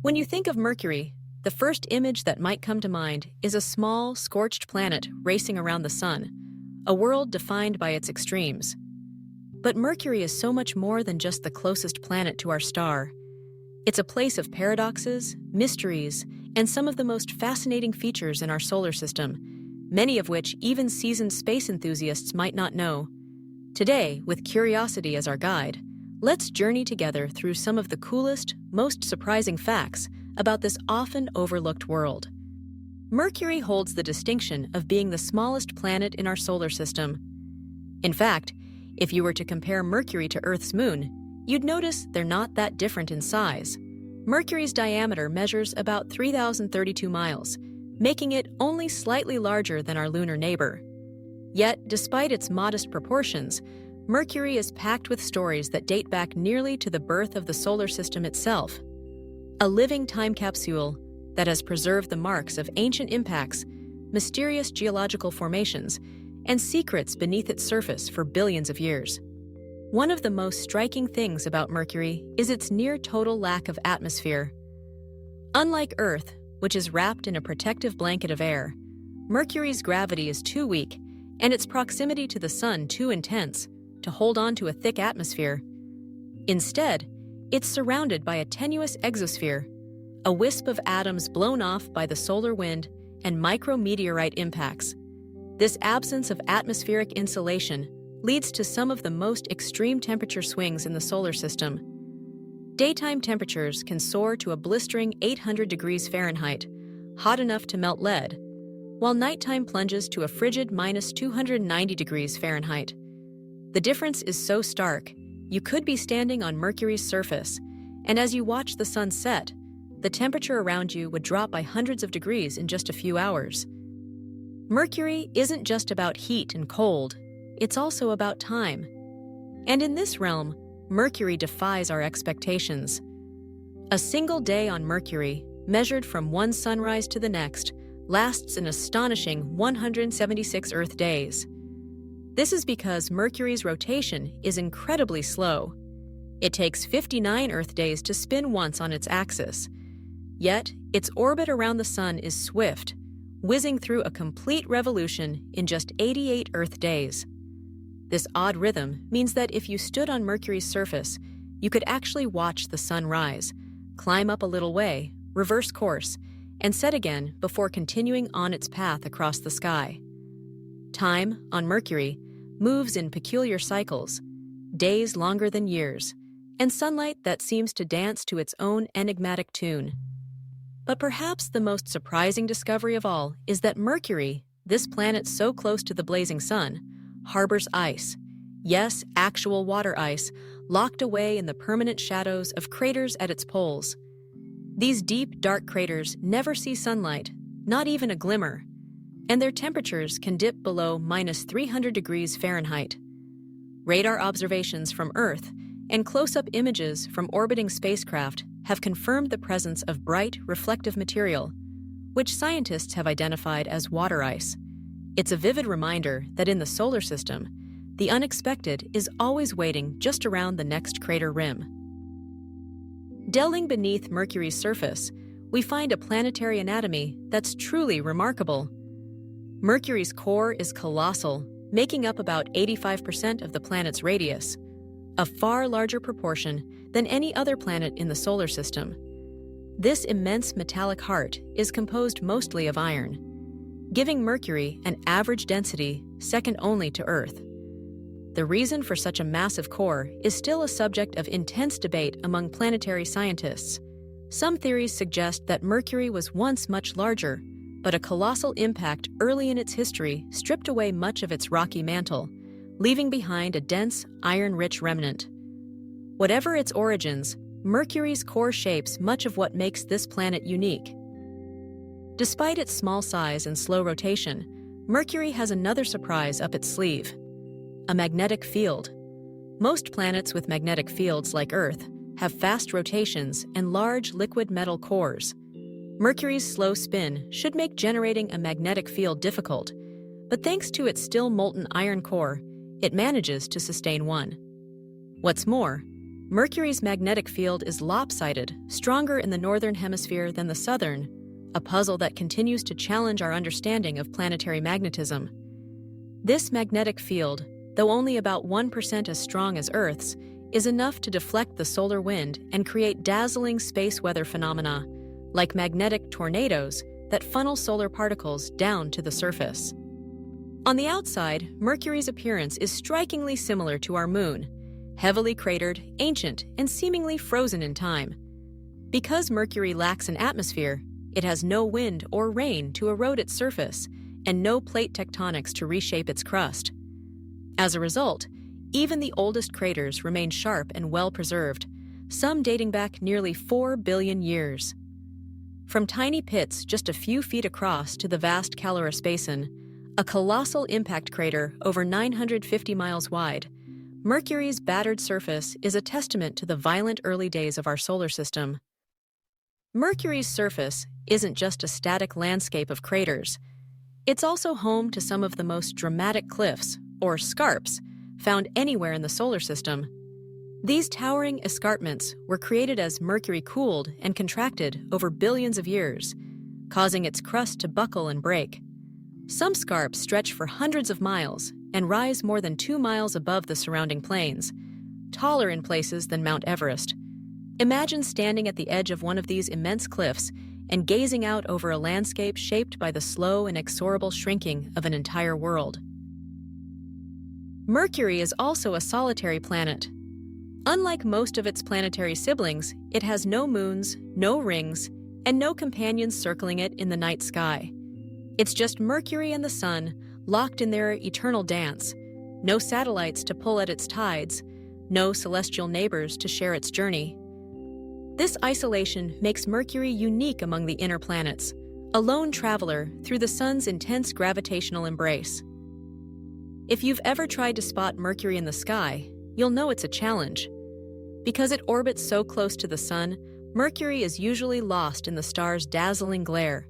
When you think of Mercury, the first image that might come to mind is a small, scorched planet racing around the sun, a world defined by its extremes. But Mercury is so much more than just the closest planet to our star. It's a place of paradoxes, mysteries, and some of the most fascinating features in our solar system, many of which even seasoned space enthusiasts might not know. Today, with curiosity as our guide, let's journey together through some of the coolest, most surprising facts about this often overlooked world. Mercury holds the distinction of being the smallest planet in our solar system. In fact, if you were to compare Mercury to Earth's moon, you'd notice they're not that different in size. Mercury's diameter measures about 3,032 miles, making it only slightly larger than our lunar neighbor. Yet, despite its modest proportions, Mercury is packed with stories that date back nearly to the birth of the solar system itself. A living time capsule that has preserved the marks of ancient impacts, mysterious geological formations, and secrets beneath its surface for billions of years. One of the most striking things about Mercury is its near-total lack of atmosphere. Unlike Earth, which is wrapped in a protective blanket of air, Mercury's gravity is too weak and its proximity to the Sun too intense to hold on to a thick atmosphere. Instead, it's surrounded by a tenuous exosphere, a wisp of atoms blown off by the solar wind and micrometeorite impacts. This absence of atmospheric insulation leads to some of the most extreme temperature swings in the solar system. Daytime temperatures can soar to a blistering 800 degrees Fahrenheit, hot enough to melt lead, while nighttime plunges to a frigid minus 290 degrees Fahrenheit. The difference is so stark, you could be standing on Mercury's surface, and as you watch the sun set, the temperature around you would drop by hundreds of degrees in just a few hours. Mercury isn't just about heat and cold, it's also about time. And in this realm, Mercury defies our expectations. A single day on Mercury, measured from one sunrise to the next, lasts an astonishing 176 Earth days. This is because Mercury's rotation is incredibly slow. It takes 59 Earth days to spin once on its axis. Yet, its orbit around the Sun is swift, whizzing through a complete revolution in just 88 Earth days. This odd rhythm means that if you stood on Mercury's surface, you could actually watch the Sun rise, climb up a little way, reverse course, and set again before continuing on its path across the sky. Time, on Mercury, moves in peculiar cycles, days longer than years, and sunlight that seems to dance to its own enigmatic tune. But perhaps the most surprising discovery of all is that Mercury, this planet so close to the blazing sun, harbors ice. Yes, actual water ice, locked away in the permanent shadows of craters at its poles. These deep, dark craters never see sunlight, not even a glimmer, and their temperatures can dip below minus 300 degrees Fahrenheit. Radar observations from Earth and close-up images from orbiting spacecraft have confirmed the presence of bright, reflective material, which scientists have identified as water ice. It's a vivid reminder that in the solar system, the unexpected is always waiting just around the next crater rim. Delving beneath Mercury's surface, we find a planetary anatomy that's truly remarkable. Mercury's core is colossal, making up about 85% of the planet's radius, a far larger proportion than any other planet in the solar system. This immense metallic heart is composed mostly of iron, giving Mercury an average density second only to Earth. The reason for such a massive core is still a subject of intense debate among planetary scientists. Some theories suggest that Mercury was once much larger, but a colossal impact early in its history stripped away much of its rocky mantle, leaving behind a dense, iron-rich remnant. Whatever its origins, Mercury's core shapes much of what makes this planet unique. Despite its small size and slow rotation, Mercury has another surprise up its sleeve: a magnetic field. Most planets with magnetic fields like Earth have fast rotations and large liquid metal cores. Mercury's slow spin should make generating a magnetic field difficult, but thanks to its still molten iron core, it manages to sustain one. What's more, Mercury's magnetic field is lopsided, stronger in the northern hemisphere than the southern, a puzzle that continues to challenge our understanding of planetary magnetism. This magnetic field, though only about 1% as strong as Earth's, is enough to deflect the solar wind and create dazzling space weather phenomena, like magnetic tornadoes that funnel solar particles down to the surface. On the outside, Mercury's appearance is strikingly similar to our Moon, heavily cratered, ancient, and seemingly frozen in time. Because Mercury lacks an atmosphere, it has no wind or rain to erode its surface, and no plate tectonics to reshape its crust. As a result, even the oldest craters remain sharp and well-preserved, some dating back nearly 4 billion years. From tiny pits just a few feet across to the vast Caloris Basin, a colossal impact crater over 950 miles wide, Mercury's battered surface is a testament to the violent early days of our solar system. Mercury's surface isn't just a static landscape of craters. It's also home to some of the most dramatic cliffs, or scarps, found anywhere in the solar system. These towering escarpments were created as Mercury cooled and contracted over billions of years, causing its crust to buckle and break. Some scarps stretch for hundreds of miles and rise more than 2 miles above the surrounding plains, taller in places than Mount Everest. Imagine standing at the edge of one of these immense cliffs and gazing out over a landscape shaped by the slow and inexorable shrinking of an entire world. Mercury is also a solitary planet. Unlike most of its planetary siblings, it has no moons, no rings, and no companions circling it in the night sky. It's just Mercury and the Sun, locked in their eternal dance, no satellites to pull at its tides, no celestial neighbors to share its journey. This isolation makes Mercury unique among the inner planets, a lone traveler through the Sun's intense gravitational embrace. If you've ever tried to spot Mercury in the sky, you'll know it's a challenge. Because it orbits so close to the Sun, Mercury is usually lost in the star's dazzling glare,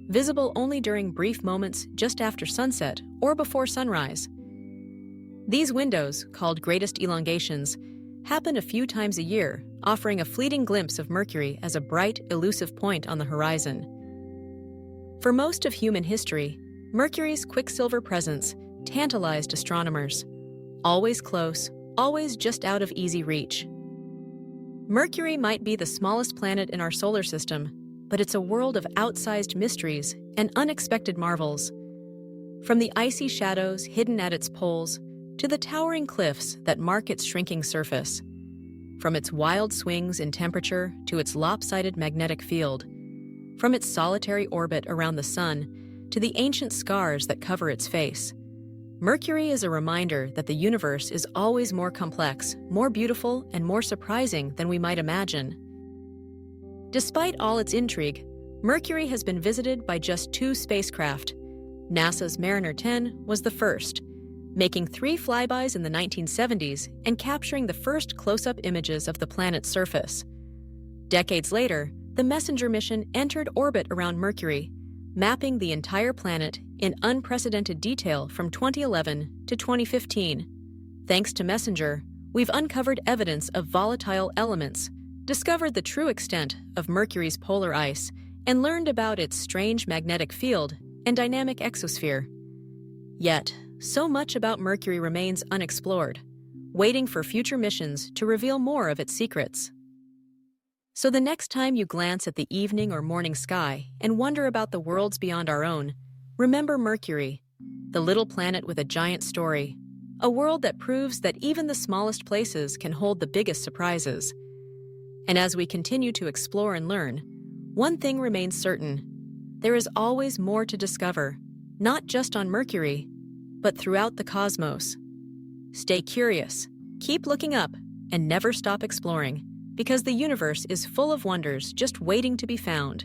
visible only during brief moments just after sunset or before sunrise. These windows, called greatest elongations, happen a few times a year, offering a fleeting glimpse of Mercury as a bright, elusive point on the horizon. For most of human history, Mercury's quicksilver presence tantalized astronomers. Always close, always just out of easy reach. Mercury might be the smallest planet in our solar system, but it's a world of outsized mysteries and unexpected marvels. From the icy shadows hidden at its poles to the towering cliffs that mark its shrinking surface. From its wild swings in temperature to its lopsided magnetic field. From its solitary orbit around the Sun to the ancient scars that cover its face. Mercury is a reminder that the universe is always more complex, more beautiful, and more surprising than we might imagine. Despite all its intrigue, Mercury has been visited by just 2 spacecraft. NASA's Mariner 10 was the first, making 3 flybys in the 1970s and capturing the first close-up images of the planet's surface. Decades later, the Messenger mission entered orbit around Mercury, mapping the entire planet in unprecedented detail from 2011 to 2015. Thanks to Messenger, we've uncovered evidence of volatile elements, discovered the true extent of Mercury's polar ice, and learned about its strange magnetic field and dynamic exosphere. Yet, so much about Mercury remains unexplored, waiting for future missions to reveal more of its secrets. So the next time you glance at the evening or morning sky and wonder about the worlds beyond our own, remember Mercury, the little planet with a giant story, a world that proves that even the smallest places can hold the biggest surprises. And as we continue to explore and learn, one thing remains certain: there is always more to discover, not just on Mercury, but throughout the cosmos. Stay curious, keep looking up, and never stop exploring, because the universe is full of wonders just waiting to be found.